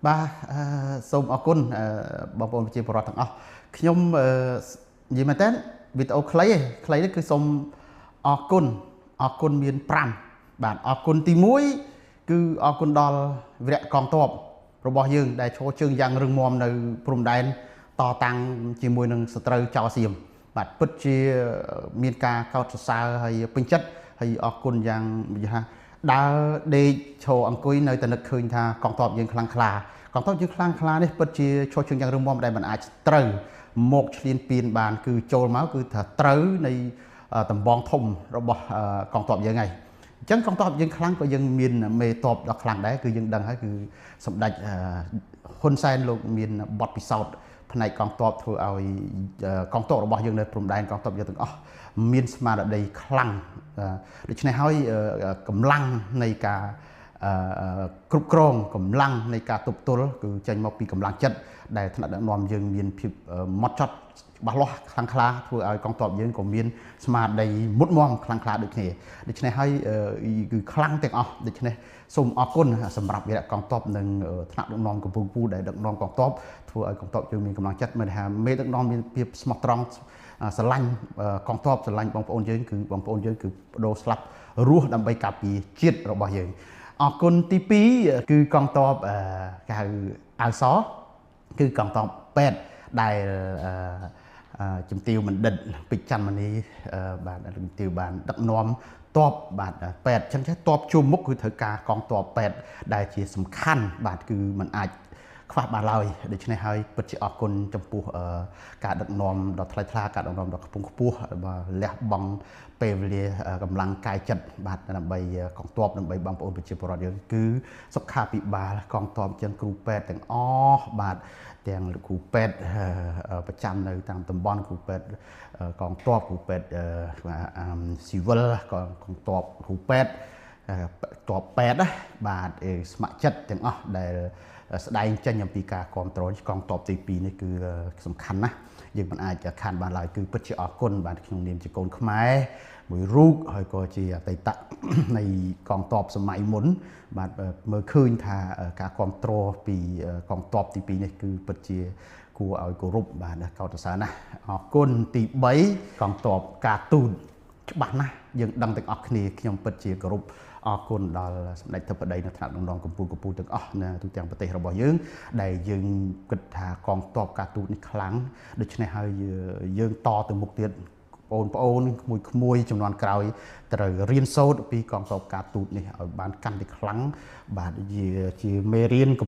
បាទសូមអរគុណបងប្អូនប្រជាពលរដ្ឋទាំងអស់ខ្ញុំនិយាយមែនតើវីដេអូខ្លីនេះគឺសូមអរគុណមាន5បាទអរគុណទី1គឺអរគុណដល់វីរៈកងទ័ពរបស់យើងដែលឈរជើងយ៉ាងរឹងមាំនៅព្រំដែនតតាំងជាមួយនឹងសត្រូវចៅសៀមបាទពិតជាមានការកោតសរសើរហើយពេញចិត្តហើយអរគុណយ៉ាងនិយាយថាដើរដេកឈរអង្គុយនៅតែនឹកឃើញថាកងទ័ពយើងខ្លាំងក្លាកងទ័ពយើងខ្លាំងក្លានេះពិតជាឈរជើងយ៉ាងរឹងមាំដែលមិនអាចត្រូវមកឈ្លានពានបានគឺចូលមកគឺថាត្រូវនៃតំបងធំរបស់កងទ័ពយើងហើយអញ្ចឹងកងទ័ពយើងខ្លាំងក៏យើងមានមេទ័ពដ៏ខ្លាំងដែរគឺយើងដឹងហើយគឺសម្ដេចហ៊ុនសែនលោកមានបទពិសោធន៍ផ្នែកកងទ័ពធ្វើឲ្យកងទ័ពរបស់យើងនៅព្រំដែនកងទ័ពយើងទាំងអស់មានស្មារតីខ្លាំងដូច្នេះហើយកម្លាំងនៃការគ្រប់គ្រងកម្លាំងនៃការទប់ទល់គឺចេញមកពីកម្លាំងចិត្តដែលថ្នាក់ដឹកនាំយើងមានភាពម៉ត់ចត់ច្បាស់លាស់ខ្លាំងក្លាធ្វើឲ្យកងទ័ពយើងក៏មានស្មារតីមុតមមខ្លាំងក្លាដូចគ្នាដូច្នេះហើយគឺខ្លាំងទាំងអស់ដូច្នេះសូមអរគុណសម្រាប់វីរៈកងទ័ពនិងថ្នាក់ដឹកនាំកម្ពុជាដែលដឹកនាំកងទ័ពធ្វើឲ្យកងទ័ពយើងមានកម្លាំងចិត្តមិនថាមេដឹកនាំមានភាពស្មោះត្រង់ស្រឡាញ់កងទ័ពស្រឡាញ់បងប្អូនយើងគឺបងប្អូនយើងគឺបដូរស្លាប់រស់ដើម្បីការពារជាតិរបស់យើងអរគុណទី2គឺកងទ័ពគេហៅអាវសគឺកងទ័ពពេទ្យដែលជំទាវបណ្ឌិតពេជ្រច័ន្ទមនីបាទជំទាវបានដឹកនាំទ័ពបាទពេទ្យអញ្ចឹងទ័ពជួរមុខគឺត្រូវការកងទ័ពពេទ្យដែលជាសំខាន់បាទគឺมันអាចខ្វះបានឡើយដូច្នេះហើយពិតជាអរគុណចំពោះការដឹកនាំដ៏ថ្លៃថ្លាការដឹកនាំដ៏ខ្ពង់ខ្ពស់បាទលះបង់ពេលវេលាកម្លាំងកាយចិត្តបាទដើម្បីកងទ័ពដើម្បីបងប្អូនប្រជាពលរដ្ឋយើងគឺសុខាភិបាលកងទ័ពទាំងគ្រូពេទ្យទាំងអស់បាទទាំងគ្រូពេទ្យប្រចាំនៅតាមតំបន់គ្រូពេទ្យកងទ័ពគ្រូពេទ្យស៊ីវិលកងទ័ពគ្រូពេទ្យទ័ពពេទ្យបាទស្ម័គ្រចិត្តទាំងអស់ដែលស្ដែងចេញអំពីការគ្រប់គ្រងកងទ័ពទី2នេះគឺសំខាន់ណាស់យើងមិនអាចខានបានឡើយគឺពិតជាអរគុណបាទក្នុងនាមជាកូនខ្មែរមួយរូបហើយក៏ជាអតីតនៃកងទ័ពសម័យមុនបាទមើលឃើញថាការគ្រប់គ្រងពីកងទ័ពទី2នេះគឺពិតជាគួរឲ្យគោរពបាទកោតសរសើរណាស់អរគុណទី3កងទ័ពការទូតច្បាស់ណាស់យើងដឹងទាំងអស់គ្នាខ្ញុំពិតជាគោរពអរគុណដល់សម្ដេចធិបតីនៅថ្នាក់ដឹកនាំកម្ពុជាទាំងអស់នៅទូទាំងប្រទេសរបស់យើងដែលយើងគិតថាកងទ័ពការទូតនេះខ្លាំងដូច្នេះហើយយើងតទៅមុខទៀតបងប្អូនក្មួយចំនួនក្រោយត្រូវរៀនសូត្រពីកងទ័ពការទូតនេះឲ្យបានកាន់តែខ្លាំងបាទជាមេរៀន